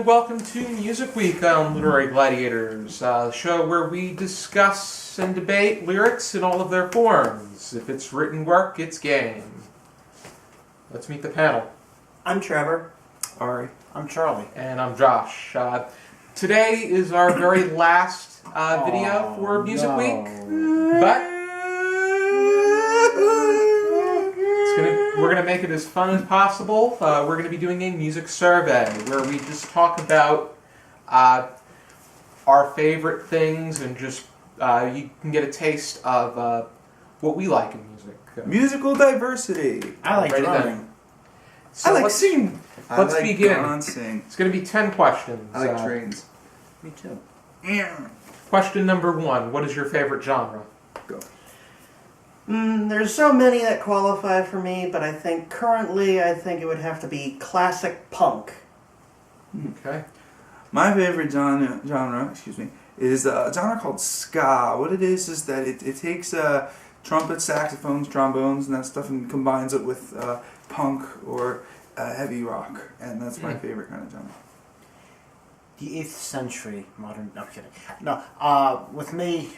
and welcome to Music Week on Literary Gladiators, the show where we discuss and debate lyrics in all of their forms. If it's written work, it's game. Let's meet the panel. I'm Trevor. Ari. I'm Charlie. And I'm Josh. Today is our very last video for Music Week, but we're going to make it as fun as possible. We're going to be doing a music survey where we just talk about our favorite things and just you can get a taste of what we like in music. Musical diversity. I like drumming. So I like singing. Let's begin. Sing. It's going to be 10 questions. I like trains. Me too. Question number 1. What is your favorite genre? Go. There's so many that qualify for me, but I think currently it would have to be classic punk. Okay. My favorite genre, is a genre called ska. What it is that it takes trumpets, saxophones, trombones, and that stuff, and combines it with punk or heavy rock, and that's my favorite kind of genre. The 8th century modern. No, I'm kidding. No, with me,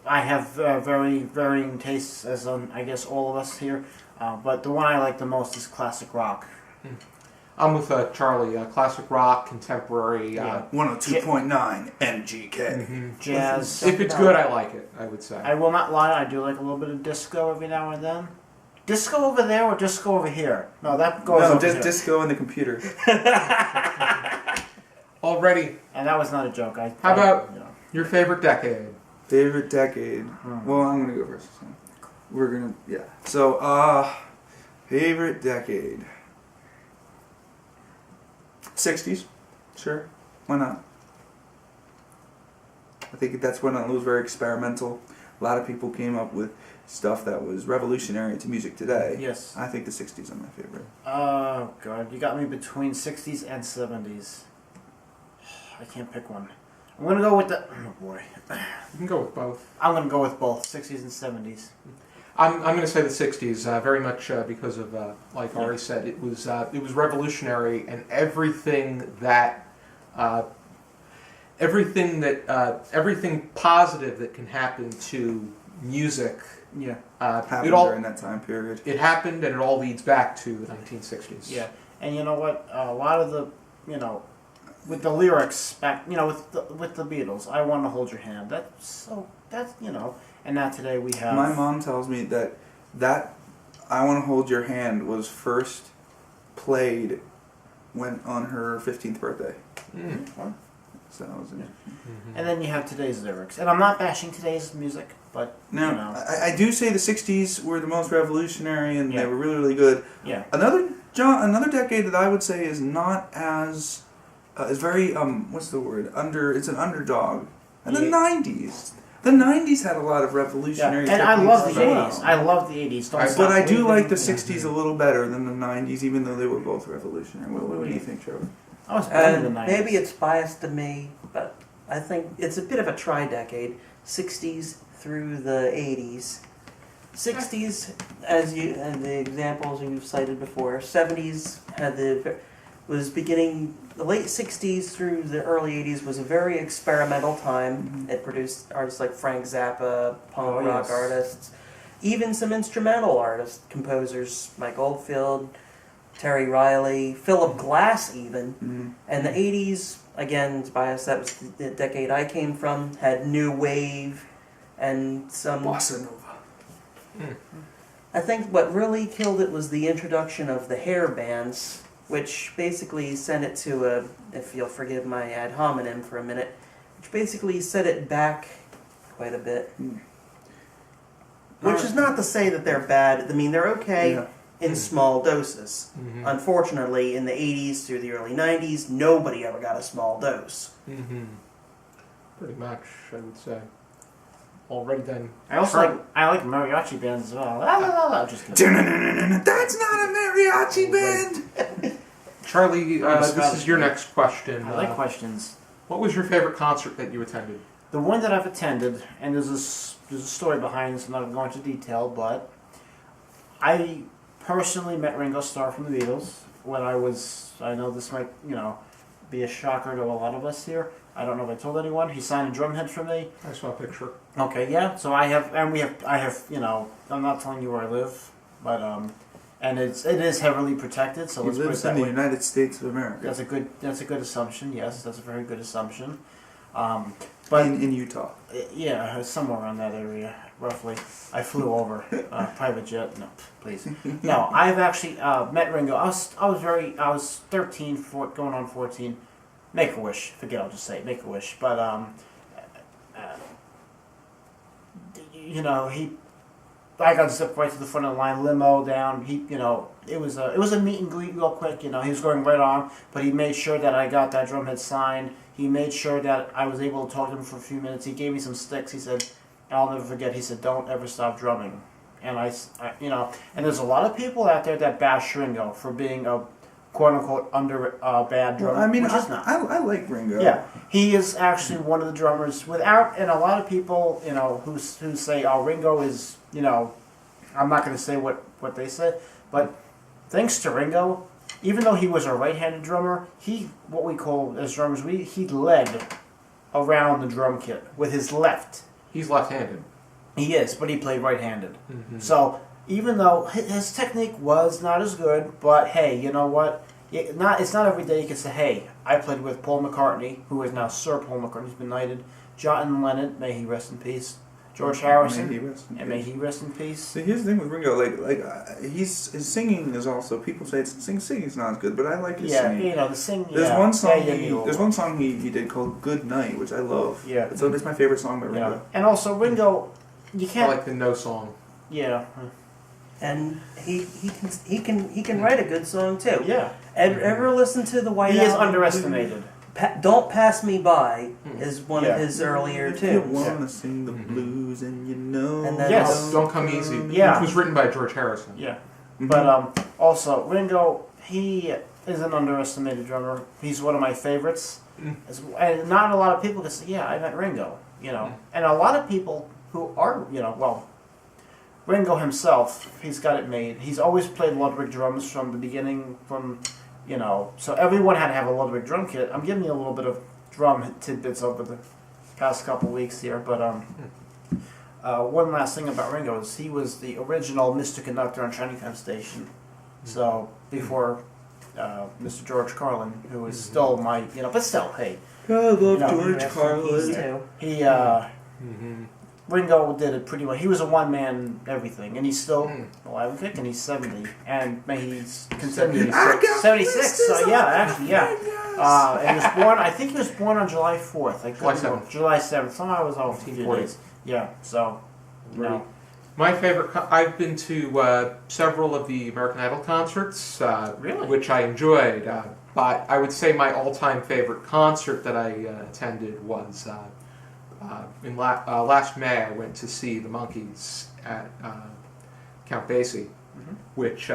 I have very varying tastes, as I guess all of us here. But the one I like the most is classic rock. I'm with Charlie. Classic rock, contemporary. 102.9 MGK. Jazz. If it's good, I like it, I would say. I will not lie, I do like a little bit of disco every now and then. Disco over there or disco over here? No, that goes over here. Disco in the computer. Already. And that was not a joke. How about your favorite decade? Favorite decade. Well, I'm gonna go first. So. Favorite decade. 60s. Sure. Why not? I think that's when it was very experimental. A lot of people came up with stuff that was revolutionary to music today. Yes. I think the 60s are my favorite. Oh, God. You got me between 60s and 70s. I can't pick one. I'm going to go with the... Oh, boy. You can go with both. I'm going to go with both, 60s and 70s. I'm going to say the 60s, very much because of, like Ari said, it was revolutionary, and everything positive that can happen to music happened during that time period. It happened, and it all leads back to the 1960s. Yeah, and you know what? A lot of the, with the lyrics back, with the Beatles, I Want to Hold Your Hand. And now today we have... My mom tells me that I Want to Hold Your Hand was first played on her 15th birthday. Mm-hmm. So that was interesting. Mm-hmm. And then you have today's lyrics. And I'm not bashing today's music, but, I do say the 60s were the most revolutionary, and they were really, really good. Yeah. Another decade that I would say is not as... is very, what's the word? It's an underdog. And the 90s. The 90s had a lot of revolutionary and I love the 80s. I love the 80s. But I do like the 60s a little better than the 90s, even though they were both revolutionary. What do you think, Trevor? I was born in the 90s. Maybe it's biased to me, but I think it's a bit of a tri-decade. 60s through the 80s. 60s, as the examples you've cited before. 70s was beginning. The late 60s through the early 80s was a very experimental time. Mm-hmm. It produced artists like Frank Zappa, punk rock artists, even some instrumental artists, composers, Mike Oldfield, Terry Riley, Philip Glass even. Mm-hmm. And the 80s, again, it's biased, that was the decade I came from, had new wave and some... Bossa Nova. Mm-hmm. I think what really killed it was the introduction of the hair bands, which basically sent it to if you'll forgive my ad hominem for a minute, which basically set it back quite a bit. Which is not to say that they're bad. I mean, they're okay in small doses. Mm-hmm. Unfortunately, in the 80s through the early 90s, nobody ever got a small dose. Mm-hmm. Pretty much, I would say. Already then. I like mariachi bands as well. Just That's not a mariachi band! Charlie, this is your next question. I like questions. What was your favorite concert that you attended? The one that I've attended, and there's a story behind this, I'm not going to go into detail, but I personally met Ringo Starr from the Beatles when I know this might, be a shocker to a lot of us here. I don't know if I told anyone. He signed a drumhead for me. I saw a picture. Okay, yeah. So I have, you know, I'm not telling you where I live, but and it is heavily protected. So He let's put it lives that in the way. United States of America. That's a good assumption. Yes, that's a very good assumption. But in Utah. yeah, somewhere around that area, roughly. I flew over private jet. No, please. No, I've actually met Ringo. I was 13, going on 14. Make a wish. Forget. I'll just say it, Make a wish. But you know, I got to step right to the front of the line, limo down. You know, it was a meet and greet real quick. You know, he was going right on, but he made sure that I got that drumhead signed. He made sure that I was able to talk to him for a few minutes. He gave me some sticks. He said, I'll never forget. He said, "Don't ever stop drumming." And I you know, and there's a lot of people out there that bash Ringo for being a quote unquote bad drummer. Well, I mean, which is not. I like Ringo. Yeah, he is actually one of the drummers and a lot of people, you know, who say, "Oh, Ringo is," you know, I'm not going to say what they said, but thanks to Ringo, even though he was a right-handed drummer, what we call as drummers, he led around the drum kit with his left. He's left-handed. He is, but he played right-handed. Mm-hmm. So even though his technique was not as good, but hey, you know what? It's not every day you can say, hey, I played with Paul McCartney, who is now Sir Paul McCartney, who's been knighted, John Lennon, may he rest in peace, George Harrison, may he rest in peace. So here's the thing with Ringo, his singing is also, people say singing's not as good, but I like his singing. Yeah, you know, the singing. There's one song there's one song he did called "Good Night," which I love. Yeah, it's my favorite song by Ringo. Yeah. And also Ringo, you can't. I like the No Song. Yeah. And he can write a good song too. Yeah. Ever listen to the White He Album? is underestimated. Don't Pass Me By is one of his earlier If you tunes. wanna sing the blues and you know. And then Yes. Don't Come Easy, Yeah. which was written by George Harrison. Yeah. Mhm. But also Ringo, he is an underestimated drummer. He's one of my favorites. And not a lot of people can say, yeah, I met Ringo, you know. And a lot of people who are, you know, well, Ringo himself, he's got it made. He's always played Ludwig drums from the beginning, you know, so everyone had to have a Ludwig drum kit. I'm giving you a little bit of drum tidbits over the past couple weeks here, but one last thing about Ringo is he was the original Mr. Conductor on Chinatown Station. So before Mr. George Carlin, who is still my, you know, but still, hey, I love You know, George Rest in peace, Carlin. too. he Mm-hmm. Ringo did it pretty well. He was a one-man everything, and he's still alive and kicking. He's 70, and may he continue. I got 76. So yeah, actually, yeah. Vegas. And he was born. I think he was born on July 4th. July 7th. July 7th. Somehow I was off a few 1940. days. Yeah. So no. My favorite, I've been to several of the American Idol concerts, Really? which I enjoyed. But I would say my all-time favorite concert that I attended was last May. I went to see the Monkees at Count Basie, which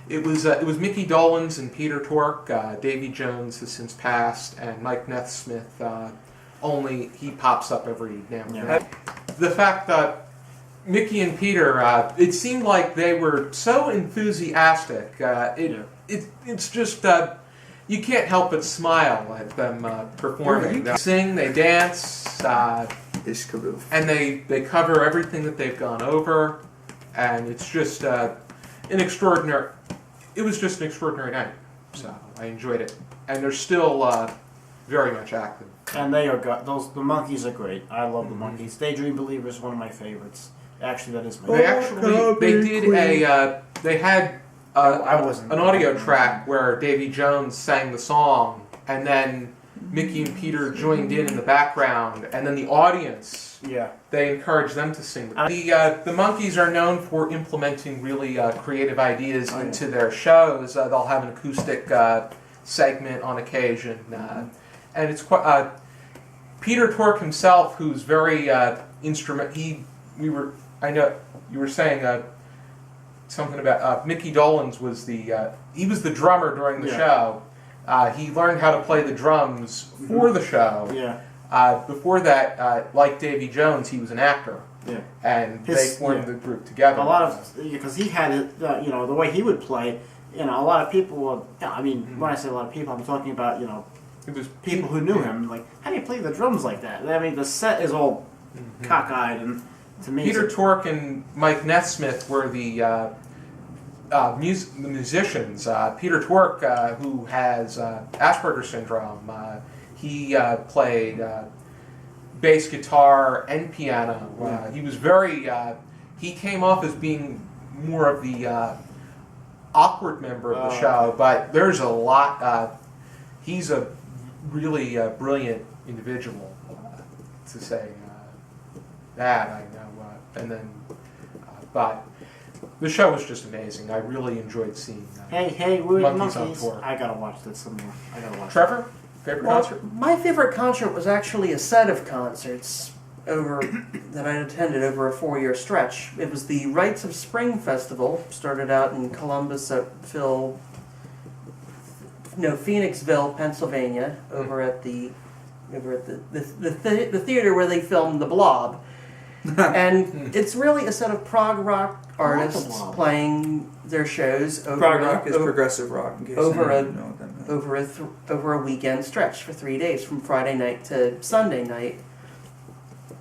it was Mickey Dolenz and Peter Tork. Davy Jones has since passed, and Mike Nesmith. Only he pops up every now and then. The fact that Mickey and Peter, it seemed like they were so enthusiastic. It's just you can't help but smile at them performing. They sing, they dance, and they cover everything that they've gone over, and it's just an extraordinary. It was just an extraordinary night, so I enjoyed it, and they're still very much active. And they are the Monkees are great. I love the Monkees. Daydream Believer is one of my favorites. Actually, that is my favorite. They had an audio track where Davy Jones sang the song, and then Mickey and Peter joined in the background, and then the audience, they encouraged them to sing. The Monkees are known for implementing really creative ideas into their shows. They'll have an acoustic segment on occasion, and it's quite. Peter Tork himself, who's very I know you were saying something about Mickey Dolenz was he was the drummer during the show. He learned how to play the drums for the show. Before that, like Davy Jones, he was an actor. And they formed the group together. A lot of because he had it, you know, the way he would play. You know, a lot of people would. I mean, when I say a lot of people, I'm talking about It was people who knew him, like, how do you play the drums like that? I mean, the set is all cockeyed, and to me, Peter Tork and Mike Nesmith were the musicians. Peter Tork, who has Asperger's syndrome, he played bass guitar and piano. He was very. He came off as being more of the awkward member of the show, but there's a lot. He's a really brilliant individual, to say that I know. And then, but the show was just amazing. I really enjoyed seeing. Hey, we're the Monkeys on Monkeys. Tour. I gotta watch this some more. I gotta watch. Trevor, favorite concert? My favorite concert was actually a set of concerts that I attended over a 4-year stretch. It was the Rites of Spring Festival. Started out in Columbus at Phoenixville, Pennsylvania, over at the theater where they filmed The Blob. And it's really a set of prog rock artists playing their shows over Prog rock is progressive rock. In case over you know what that means. over a weekend stretch for 3 days, from Friday night to Sunday night.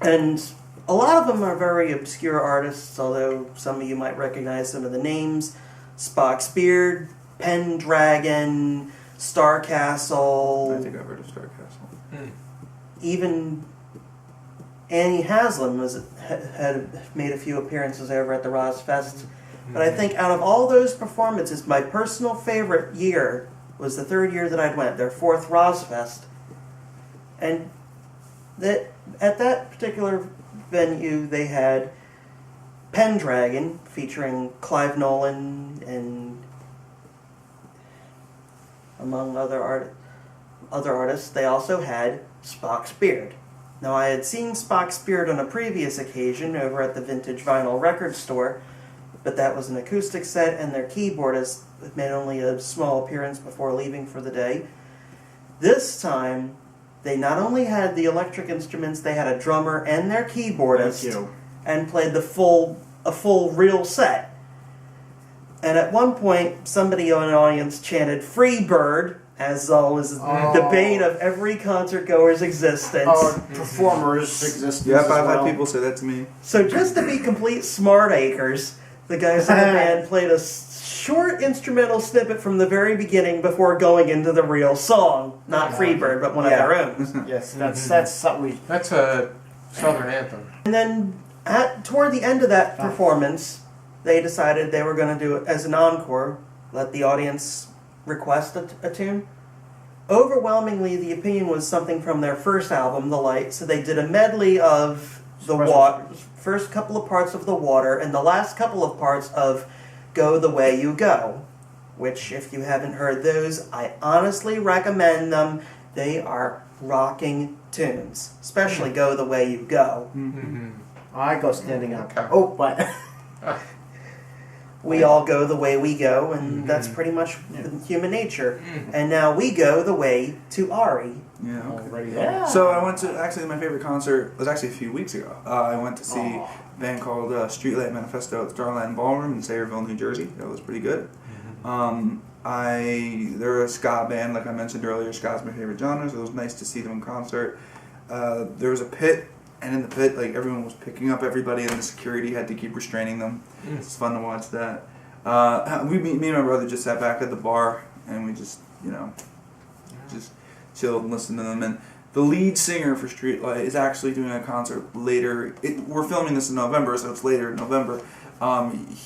And a lot of them are very obscure artists, although some of you might recognize some of the names: Spock's Beard, Pendragon, Starcastle. I think I've heard of Starcastle. Even Annie Haslam had made a few appearances over at the Rozfest. But I think out of all those performances, my personal favorite year was the 3rd year that I'd went, their 4th Rozfest. And at that particular venue, they had Pendragon, featuring Clive Nolan and among other artists. They also had Spock's Beard. Now, I had seen Spock's Beard on a previous occasion over at the Vintage Vinyl Record Store, but that was an acoustic set, and their keyboardist made only a small appearance before leaving for the day. This time, they not only had the electric instruments, they had a drummer and their keyboardist, and played a full real set. And at one point, somebody in the audience chanted "Free Bird," as always the bane of every concert goer's existence. Or performer's existence. Yep, as I've well. had people say that to me. So just to be complete smart acres, the guys in the band played a short instrumental snippet from the very beginning before going into the real song. Not Freebird, but one of their own. Yes, that's something. That's a Southern anthem. And then toward the end of that performance, they decided they were going to do it as an encore, let the audience request a tune. Overwhelmingly, the opinion was something from their first album, The Light, so they did a medley of the first couple of parts of The Water and the last couple of parts of Go the Way You Go, which, if you haven't heard those, I honestly recommend them. They are rocking tunes, especially Go the Way You Go. I go standing up. Okay. Oh, but We all go the way we go, and that's pretty much human nature. And now we go the way to Ari. Yeah, okay. Already Yeah. So I went to, actually my favorite concert was actually a few weeks ago. I went to see a band called Streetlight Manifesto at the Starland Ballroom in Sayreville, New Jersey. That was pretty good. They're a ska band, like I mentioned earlier. Ska's my favorite genre, so it was nice to see them in concert. There was a pit, and in the pit, like, everyone was picking up everybody, and the security had to keep restraining them. It's fun to watch that. Me and my brother just sat back at the bar, and we just, just chilled and listened to them. And the lead singer for Streetlight is actually doing a concert later. We're filming this in November, so it's later in November.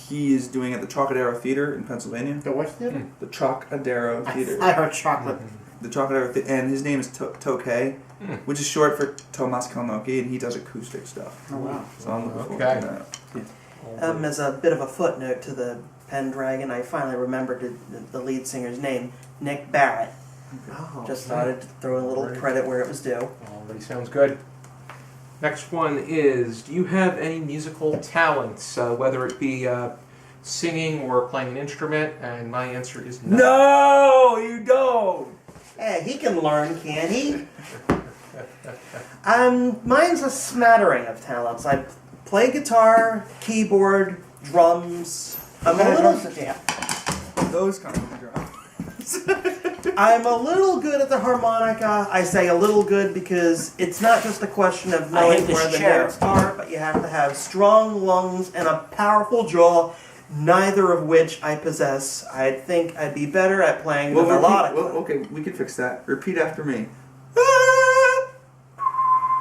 He is doing it at the Trocadero Theater in Pennsylvania. the what theater? The Trocadero Theater. I heard chocolate. The Trocadero Theater, and his name is Tokay, which is short for Tomas Kalnoki, and he does acoustic stuff. Oh wow! So I'm looking forward Okay. to that. As a bit of a footnote to the Pendragon, I finally remembered the lead singer's name, Nick Barrett. Oh, Just thought I'd throw a little credit where it was due. Already sounds good. Next one is, do you have any musical talents, whether it be singing or playing an instrument? And my answer is no. No, you don't. Hey, he can learn, can he? Mine's a smattering of talents. I play guitar, keyboard, drums. I'm a little... Those kind of drums. I'm a little good at the harmonica. I say a little good because it's not just a question of I knowing hate this where the chair. notes are, but you have to have strong lungs and a powerful jaw, neither of which I possess. I think I'd be better at playing the melodic. Okay, we can fix that. Repeat after me.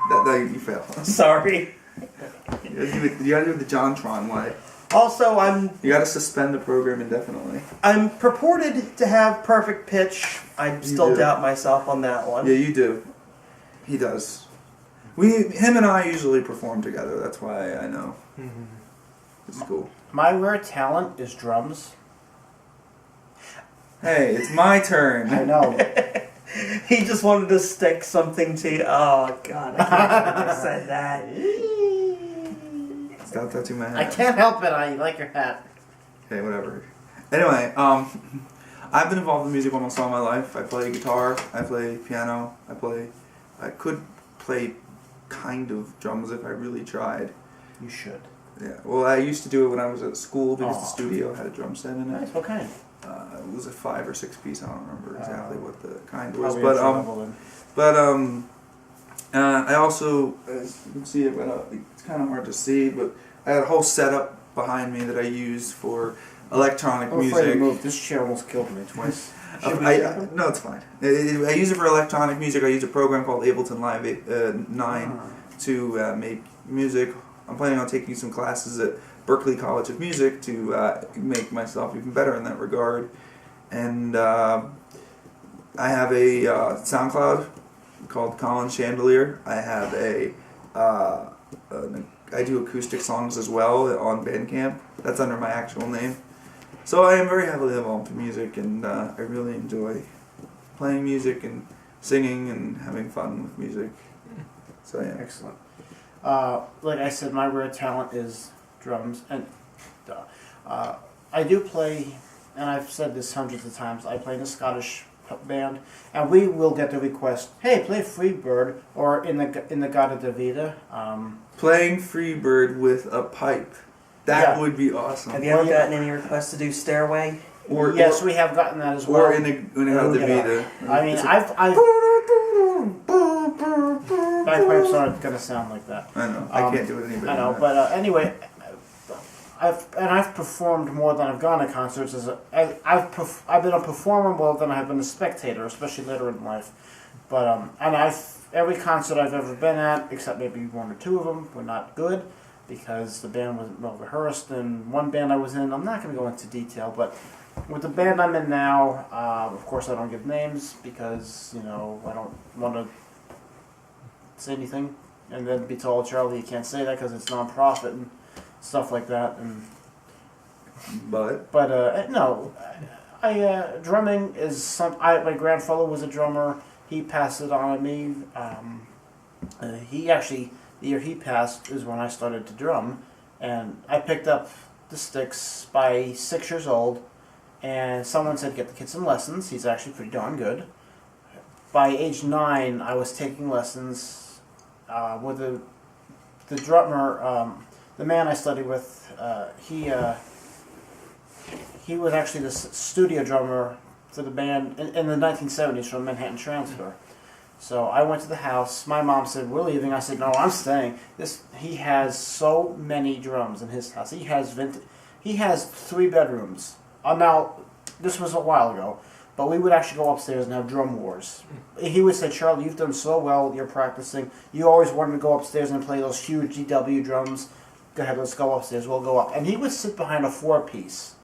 That you fail. Sorry. You gotta do it the JonTron way. Also, You gotta suspend the program indefinitely. I'm purported to have perfect pitch. I still do. doubt myself on that one. Yeah, you do. He does. Him and I usually perform together. That's why I know. It's cool. My rare talent is drums. Hey, it's my turn. I know. He just wanted to stick something to you. Oh, God. I can't believe I said that. Stop touching my hat. I can't help it. I like your hat. Okay, whatever. Anyway, I've been involved in music almost all my life. I play guitar, I play piano, I could play kind of drums if I really tried. You should. Yeah, well, I used to do it when I was at school because Aw. the studio had a drum set in it. Nice. What kind? It was a 5 or 6 piece. I don't remember exactly what the kind was, Probably but entry level then. I also, as you can see, it's kind of hard to see, but I had a whole setup behind me that I used for electronic I'm afraid to music. move. This chair almost killed me twice. No, it's fine. I use it for electronic music. I use a program called Ableton Live 9 to make music. I'm planning on taking some classes at Berklee College of Music to make myself even better in that regard. And I have a SoundCloud called Colin Chandelier. I have I do acoustic songs as well on Bandcamp. That's under my actual name. So I am very heavily involved in music, and I really enjoy playing music and singing and having fun with music. So yeah. Excellent. Like I said, my rare talent is drums, and I do play, and I've said this hundreds of times, I play in a Scottish band, and we will get the request, hey, play Freebird, or in the Gada Davida. Playing Freebird with a pipe. That Yeah. would be awesome. Have you ever gotten any requests to do Stairway? Yes, we have gotten that as well. Or in a Gada Davida. I mean, bagpipes aren't going to sound like that. I know. I can't do it any better. I know, than that. but anyway, I've performed more than I've gone to concerts. I've been a performer more than I have been a spectator, especially later in life. But every concert I've ever been at, except maybe 1 or 2 of them, were not good because the band wasn't well rehearsed. And one band I was in, I'm not going to go into detail, but with the band I'm in now, of course I don't give names because I don't want to say anything and then be told, Charlie, you can't say that because it's non-profit and stuff like that. But no, drumming is some. My grandfather was a drummer. He passed it on to me. He actually, the year he passed is when I started to drum, and I picked up the sticks by 6 years old. And someone said, get the kid some lessons. He's actually pretty darn good. By age 9, I was taking lessons with the drummer. The man I studied with, he was actually the studio drummer for the band in the 1970s from Manhattan Transfer. So I went to the house. My mom said, we're leaving. I said, no, I'm staying. He has so many drums in his house. He has 3 bedrooms. Now, this was a while ago, but we would actually go upstairs and have drum wars. He would say, Charlie, you've done so well with your practicing. You always wanted to go upstairs and play those huge DW drums. Go ahead, let's go upstairs. We'll go up. And he would sit behind a 4-piece.